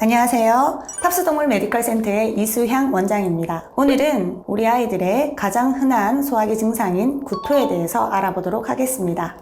안녕하세요. 탑스동물 메디컬센터의 이수향 원장입니다. 오늘은 우리 아이들의 가장 흔한 소화기 증상인 구토에 대해서 알아보도록 하겠습니다.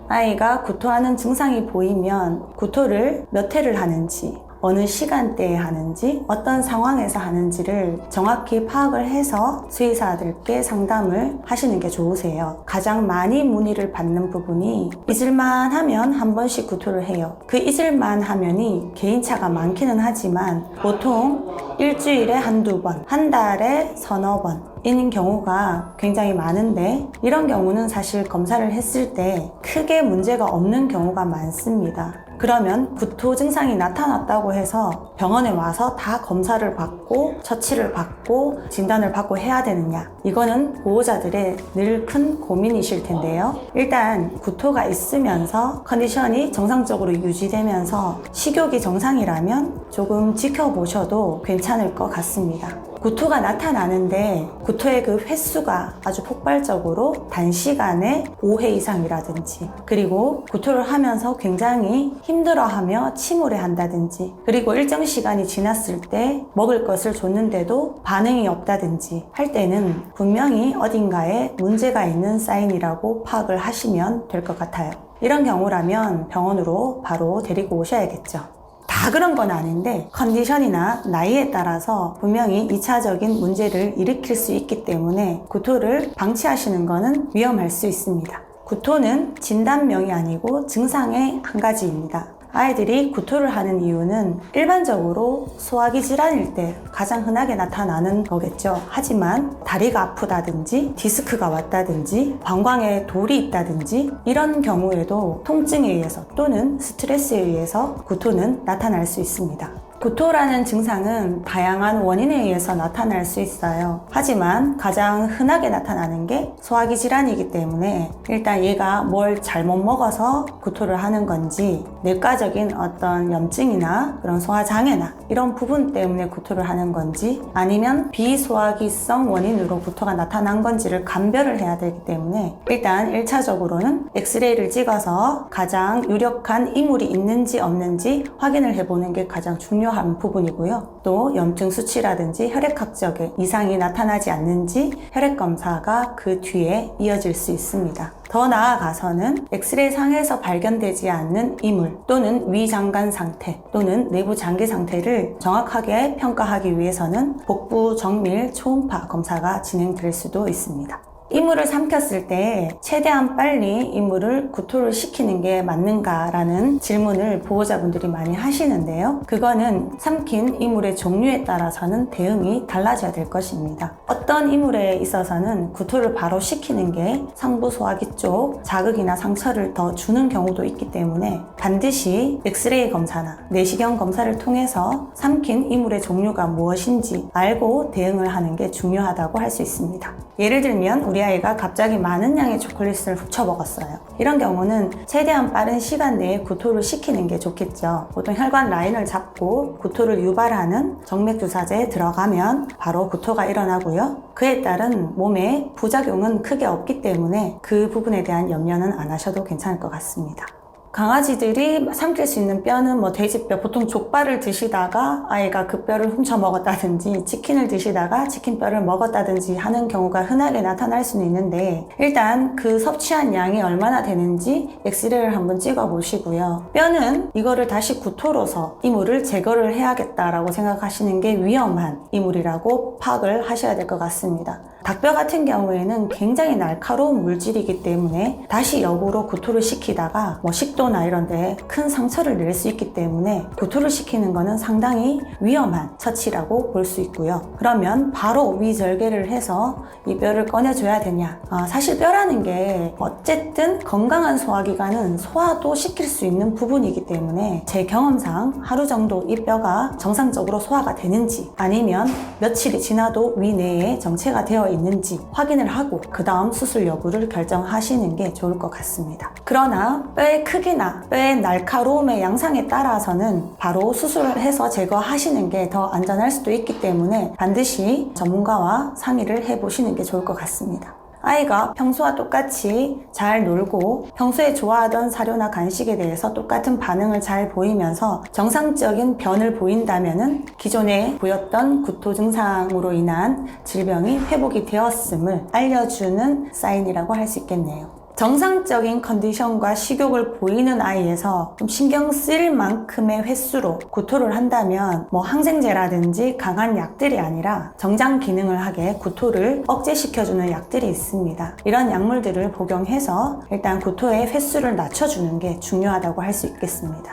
아이가 구토하는 증상이 보이면 구토를 몇 회를 하는지, 어느 시간대에 하는지, 어떤 상황에서 하는지를 정확히 파악을 해서 수의사들께 상담을 하시는 게 좋으세요. 가장 많이 문의를 받는 부분이 잊을만 하면 한 번씩 구토를 해요. 그 잊을만 하면이 개인차가 많기는 하지만 보통 일주일에 한두 번, 한 달에 서너 번 인 경우가 굉장히 많은데, 이런 경우는 사실 검사를 했을 때 크게 문제가 없는 경우가 많습니다. 그러면 구토 증상이 나타났다고 해서 병원에 와서 다 검사를 받고 처치를 받고 진단을 받고 해야 되느냐, 이거는 보호자들의 늘 큰 고민이실 텐데요. 일단 구토가 있으면서 컨디션이 정상적으로 유지되면서 식욕이 정상이라면 조금 지켜보셔도 괜찮을 것 같습니다. 구토가 나타나는데 구토의 그 횟수가 아주 폭발적으로 단시간에 5회 이상이라든지, 그리고 구토를 하면서 굉장히 힘들어하며 침울해 한다든지, 그리고 일정 시간이 지났을 때 먹을 것을 줬는데도 반응이 없다든지 할 때는 분명히 어딘가에 문제가 있는 사인이라고 파악을 하시면 될 것 같아요. 이런 경우라면 병원으로 바로 데리고 오셔야겠죠. 다 그런 건 아닌데 컨디션이나 나이에 따라서 분명히 2차적인 문제를 일으킬 수 있기 때문에 구토를 방치하시는 것은 위험할 수 있습니다. 구토는 진단명이 아니고 증상의 한 가지입니다. 아이들이 구토를 하는 이유는 일반적으로 소화기 질환일 때 가장 흔하게 나타나는 거겠죠. 하지만 다리가 아프다든지 디스크가 왔다든지 방광에 돌이 있다든지 이런 경우에도 통증에 의해서 또는 스트레스에 의해서 구토는 나타날 수 있습니다. 구토라는 증상은 다양한 원인에 의해서 나타날 수 있어요. 하지만 가장 흔하게 나타나는 게 소화기 질환이기 때문에 일단 얘가 뭘 잘못 먹어서 구토를 하는 건지, 내과적인 어떤 염증이나 그런 소화장애나 이런 부분 때문에 구토를 하는 건지, 아니면 비소화기성 원인으로 구토가 나타난 건지를 감별을 해야 되기 때문에 일단 1차적으로는 엑스레이를 찍어서 가장 유력한 이물이 있는지 없는지 확인을 해보는 게 가장 중요한 부분이고요. 또 염증 수치라든지 혈액학적인 이상이 나타나지 않는지 혈액 검사가 그 뒤에 이어질 수 있습니다. 더 나아가서는 엑스레이 상에서 발견되지 않는 이물 또는 위장관 상태 또는 내부 장기 상태를 정확하게 평가하기 위해서는 복부 정밀 초음파 검사가 진행될 수도 있습니다. 이물을 삼켰을 때 최대한 빨리 이물을 구토를 시키는 게 맞는가라는 질문을 보호자분들이 많이 하시는데요. 그거는 삼킨 이물의 종류에 따라서는 대응이 달라져야 될 것입니다. 어떤 이물에 있어서는 구토를 바로 시키는 게 상부 소화기 쪽 자극이나 상처를 더 주는 경우도 있기 때문에 반드시 엑스레이 검사나 내시경 검사를 통해서 삼킨 이물의 종류가 무엇인지 알고 대응을 하는 게 중요하다고 할 수 있습니다. 예를 들면 우리 아이가 갑자기 많은 양의 초콜릿을 훔쳐 먹었어요. 이런 경우는 최대한 빠른 시간 내에 구토를 시키는 게 좋겠죠. 보통 혈관 라인을 잡고 구토를 유발하는 정맥주사제에 들어가면 바로 구토가 일어나고요. 그에 따른 몸에 부작용은 크게 없기 때문에 그 부분에 대한 염려는 안 하셔도 괜찮을 것 같습니다. 강아지들이 삼킬 수 있는 뼈는 돼지뼈, 보통 족발을 드시다가 아이가 그 뼈를 훔쳐 먹었다든지 치킨을 드시다가 치킨뼈를 먹었다든지 하는 경우가 흔하게 나타날 수는 있는데, 일단 그 섭취한 양이 얼마나 되는지 엑스레이를 한번 찍어 보시고요. 뼈는 이거를 다시 구토로서 이물을 제거를 해야겠다라고 생각하시는 게 위험한 이물이라고 파악을 하셔야 될 것 같습니다. 닭뼈 같은 경우에는 굉장히 날카로운 물질이기 때문에 다시 역으로 구토를 시키다가 식도나 이런 데 큰 상처를 낼 수 있기 때문에 구토를 시키는 거는 상당히 위험한 처치라고 볼 수 있고요. 그러면 바로 위절개를 해서 이 뼈를 꺼내줘야 되냐? 사실 뼈라는 게 어쨌든 건강한 소화기관은 소화도 시킬 수 있는 부분이기 때문에 제 경험상 하루 정도 이 뼈가 정상적으로 소화가 되는지, 아니면 며칠이 지나도 위 내에 정체가 되어 있는지 확인을 하고 그 다음 수술 여부를 결정하시는 게 좋을 것 같습니다. 그러나 뼈의 크기나 뼈의 날카로움의 양상에 따라서는 바로 수술을 해서 제거하시는 게 더 안전할 수도 있기 때문에 반드시 전문가와 상의를 해보시는 게 좋을 것 같습니다. 아이가 평소와 똑같이 잘 놀고 평소에 좋아하던 사료나 간식에 대해서 똑같은 반응을 잘 보이면서 정상적인 변을 보인다면은 기존에 보였던 구토 증상으로 인한 질병이 회복이 되었음을 알려주는 사인이라고 할 수 있겠네요. 정상적인 컨디션과 식욕을 보이는 아이에서 좀 신경 쓰일 만큼의 횟수로 구토를 한다면 항생제라든지 강한 약들이 아니라 정장 기능을 하게 구토를 억제시켜주는 약들이 있습니다. 이런 약물들을 복용해서 일단 구토의 횟수를 낮춰주는 게 중요하다고 할 수 있겠습니다.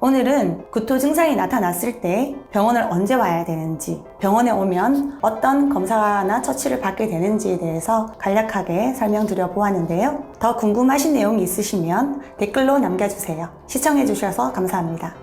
오늘은 구토 증상이 나타났을 때 병원을 언제 와야 되는지, 병원에 오면 어떤 검사나 처치를 받게 되는지에 대해서 간략하게 설명드려 보았는데요. 더 궁금하신 내용이 있으시면 댓글로 남겨주세요. 시청해주셔서 감사합니다.